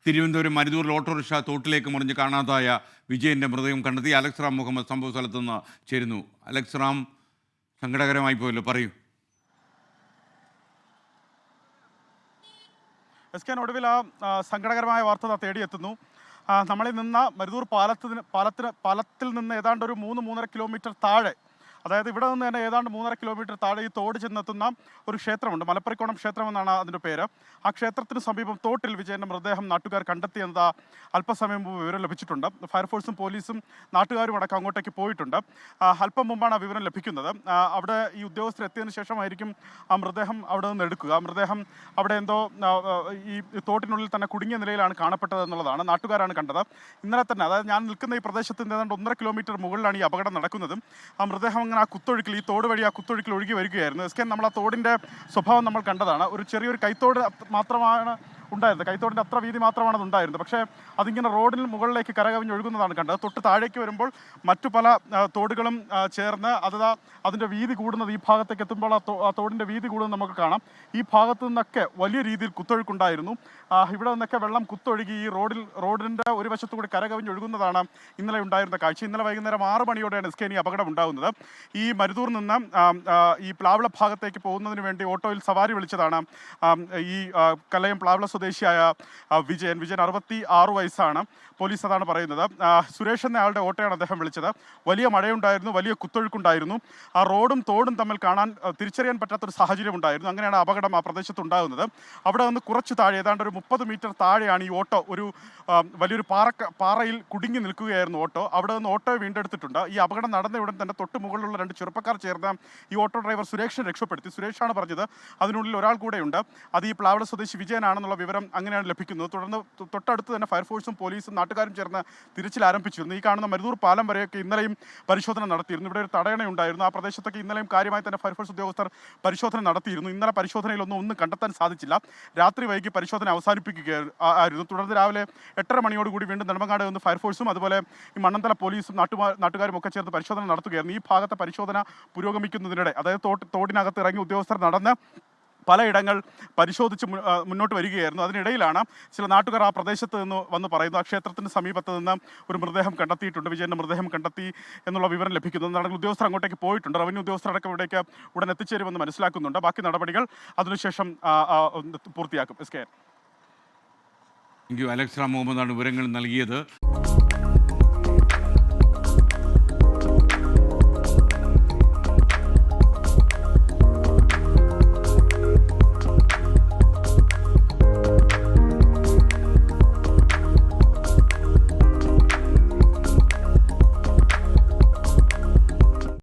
Thiruvananthapuram മരുതൂരിൽ autorickshaw തോട്ടിലേക്ക് മറിഞ്ഞ് കാണാതായ വിജയന്റെ മൃതദേഹം കണ്ടെത്തി. അലക്സ് റാം മുഹമ്മദ് സംഭവ സ്ഥലത്ത് നിന്ന് ചേരുന്നു. അലക്സ് റാം, സങ്കടകരമായി പോയല്ലോ, പറയൂ. ഒടുവിൽ സങ്കടകരമായ വാർത്ത തേടിയെത്തുന്നു. നമ്മളിൽ നിന്ന മരുതൂർ പാലത്തിൽ നിന്ന് ഏതാണ്ട് ഒരു 3-3.5 കിലോമീറ്റർ താഴെ, അതായത് ഇവിടെ നിന്ന് തന്നെ ഏതാണ്ട് 3.5 കിലോമീറ്റർ താഴെ ഈ തോട് ചെന്നെത്തുന്ന ഒരു ക്ഷേത്രമുണ്ട്. മലപ്പുറക്കോണം ക്ഷേത്രം എന്നാണ് അതിൻ്റെ പേര്. ആ ക്ഷേത്രത്തിന് സമീപം തോട്ടിൽ വിജയൻ്റെ മൃതദേഹം നാട്ടുകാർ കണ്ടെത്തിയെന്നത് അല്പസമയം മുമ്പ് വിവരം ലഭിച്ചിട്ടുണ്ട്. ഫയർഫോഴ്സും പോലീസും നാട്ടുകാരും അടക്കം അങ്ങോട്ടേക്ക് പോയിട്ടുണ്ട്. അല്പം മുമ്പാണ് ആ വിവരം ലഭിക്കുന്നത്. അവിടെ ഈ ഉദ്യോഗസ്ഥർ എത്തിയതിനു ശേഷമായിരിക്കും ആ മൃതദേഹം അവിടെ നിന്ന് എടുക്കുക. മൃതദേഹം അവിടെ എന്തോ ഈ തോട്ടിനുള്ളിൽ തന്നെ കുടുങ്ങിയ നിലയിലാണ് കാണപ്പെട്ടത് എന്നുള്ളതാണ് നാട്ടുകാരാണ് കണ്ടത്. ഇന്നലെ തന്നെ, അതായത് ഞാൻ നിൽക്കുന്ന ഈ പ്രദേശത്ത് നിന്ന് ഏതാണ്ട് 1.5 കിലോമീറ്റർ മുകളിലാണ് ഈ അപകടം നടക്കുന്നതും. ആ മൃതദേഹം അങ്ങനെ ആ കുത്തൊഴുക്കിൽ, ഈ തോട് വഴി ആ കുത്തൊഴുക്കിൽ ഒഴുകി വരികയായിരുന്നു. നമ്മൾ ആ തോടിൻ്റെ സ്വഭാവം നമ്മൾ കണ്ടതാണ്. ഒരു ചെറിയൊരു കൈത്തോട് മാത്രമാണ് ഉണ്ടായിരുന്നത്. കൈത്തോടിൻ്റെ അത്ര വീതി മാത്രമാണ് അത് ഉണ്ടായിരുന്നത്. പക്ഷേ അതിങ്ങനെ റോഡിന് മുകളിലേക്ക് കരകവിഞ്ഞ് ഒഴുകുന്നതാണ് കണ്ടത്. തൊട്ട് താഴേക്ക് വരുമ്പോൾ മറ്റു പല തോടുകളും ചേർന്ന് അതിൻ്റെ വീതി കൂടുന്നത്, ഈ ഭാഗത്തേക്ക് എത്തുമ്പോൾ ആ തോടിൻ്റെ വീതി കൂടുന്നത് നമുക്ക് കാണാം. ഈ ഭാഗത്തു നിന്നൊക്കെ വലിയ രീതിയിൽ കുത്തൊഴുക്കുണ്ടായിരുന്നു. ഇവിടെ നിന്നൊക്കെ വെള്ളം കുത്തൊഴുകി ഈ റോഡിൻ്റെ ഒരു വശത്തു കൂടി കരകവിഞ്ഞ് ഒഴുകുന്നതാണ് ഇന്നലെ ഉണ്ടായിരുന്ന കാഴ്ച. ഇന്നലെ വൈകുന്നേരം 6 മണിയോടെയാണ് ഈ അപകടം ഉണ്ടാകുന്നത്. ഈ മരുതൂർ നിന്ന് ഈ പ്ലാവിള ഭാഗത്തേക്ക് പോകുന്നതിന് വേണ്ടി ഓട്ടോയിൽ സവാരി വിളിച്ചതാണ് ഈ കല്ലയം പ്ലാവിള സ്വദേശിയായ വിജയൻ. 66 വയസ്സാണ്. പോലീസ് അതാണ് പറയുന്നത്. സുരേഷ് എന്ന ആളുടെ ഓട്ടോയാണ് അദ്ദേഹം വിളിച്ചത്. വലിയ മഴയുണ്ടായിരുന്നു, വലിയ കുത്തൊഴുക്കുണ്ടായിരുന്നു. ആ റോഡും തോടും തമ്മിൽ തിരിച്ചറിയാൻ പറ്റാത്തൊരു സാഹചര്യം ഉണ്ടായിരുന്നു. അങ്ങനെയാണ് അപകടം ആ പ്രദേശത്ത് ഉണ്ടാകുന്നത്. അവിടെ നിന്ന് കുറച്ച് താഴെ, ഏതാണ്ട് ഒരു 30 മീറ്റർ താഴെയാണ് ഈ ഓട്ടോ. ഒരു വലിയൊരു പാറയിൽ കുടുങ്ങി നിൽക്കുകയായിരുന്നു ഓട്ടോ. അവിടെ നിന്ന് ഓട്ടോ വീണ്ടെടുത്തിട്ടുണ്ട്. ഈ അപകടം നടന്ന ഉടൻ തന്നെ തൊട്ട് മുകളിലുള്ള 2 ചെറുപ്പക്കാർ ചേർന്ന് ഈ ഓട്ടോ ഡ്രൈവർ സുരേഷിനെ രക്ഷപ്പെടുത്തി. സുരേഷാണ് പറഞ്ഞത് അതിനുള്ളിൽ ഒരാൾ കൂടെയുണ്ട്. അത് ഈ പ്ലാവിള സ്വദേശി വിജയനാണെന്നുള്ള വിവരം അങ്ങനെയാണ് ലഭിക്കുന്നത്. തുടർന്ന് തൊട്ടടുത്ത് തന്നെ ഫയർഫോഴ്സും പോലീസും നാട്ടുകാരും ചേർന്ന് തിരച്ചിൽ ആരംഭിച്ചിരുന്നു. ഈ കാണുന്ന മരുതൂർ പാലം വരെയൊക്കെ ഇന്നലെയും പരിശോധന നടത്തിയിരുന്നു. ഇവിടെ ഒരു തടയണയുണ്ടായിരുന്നു. ആ പ്രദേശത്തൊക്കെ ഇന്നലെയും കാര്യമായി തന്നെ ഫയർഫോഴ്സ് ഉദ്യോഗസ്ഥർ പരിശോധന നടത്തിയിരുന്നു. ഇന്നലെ പരിശോധനയിലൊന്നും കണ്ടെത്താൻ സാധിച്ചില്ല. രാത്രി വൈകി പരിശോധന അവസാനിപ്പിക്കുകയായിരുന്നു. തുടർന്ന് രാവിലെ 8:30 മണിയോടുകൂടി വീണ്ടും നെടുമങ്ങാട് നിന്ന് ഫയർഫോഴ്സും അതുപോലെ ഈ മണ്ണന്തല പോലീസും നാട്ടുകാരും ഒക്കെ ചേർന്ന് പരിശോധന നടത്തുകയായിരുന്നു. ഈ ഭാഗത്തെ പരിശോധന പുരോഗമിക്കുന്നതിനിടെ, അതായത് തോടിനകത്ത് ഇറങ്ങി ഉദ്യോഗസ്ഥർ നടന്ന് പലയിടങ്ങൾ പരിശോധിച്ച് മുന്നോട്ട് വരികയായിരുന്നു. അതിനിടയിലാണ് ചില നാട്ടുകാർ ആ പ്രദേശത്ത് നിന്ന് വന്ന് പറയുന്നത്, ആ ക്ഷേത്രത്തിന് സമീപത്ത് നിന്ന് ഒരു മൃതദേഹം കണ്ടെത്തിയിട്ടുണ്ട്, വിജയൻ്റെ മൃതദേഹം കണ്ടെത്തി എന്നുള്ള വിവരം ലഭിക്കുന്നു. നടന്ന ഉദ്യോഗസ്ഥർ അങ്ങോട്ടേക്ക് പോയിട്ടുണ്ട്. റവന്യൂ ഉദ്യോഗസ്ഥരടക്കം ഇവിടേക്ക് ഉടൻ എത്തിച്ചേരുമെന്ന് മനസ്സിലാക്കുന്നുണ്ട്. ബാക്കി നടപടികൾ അതിനുശേഷം പൂർത്തിയാക്കും. അലക്സ് റാം മുഹമ്മദാണ് വിവരങ്ങൾ നൽകിയത്.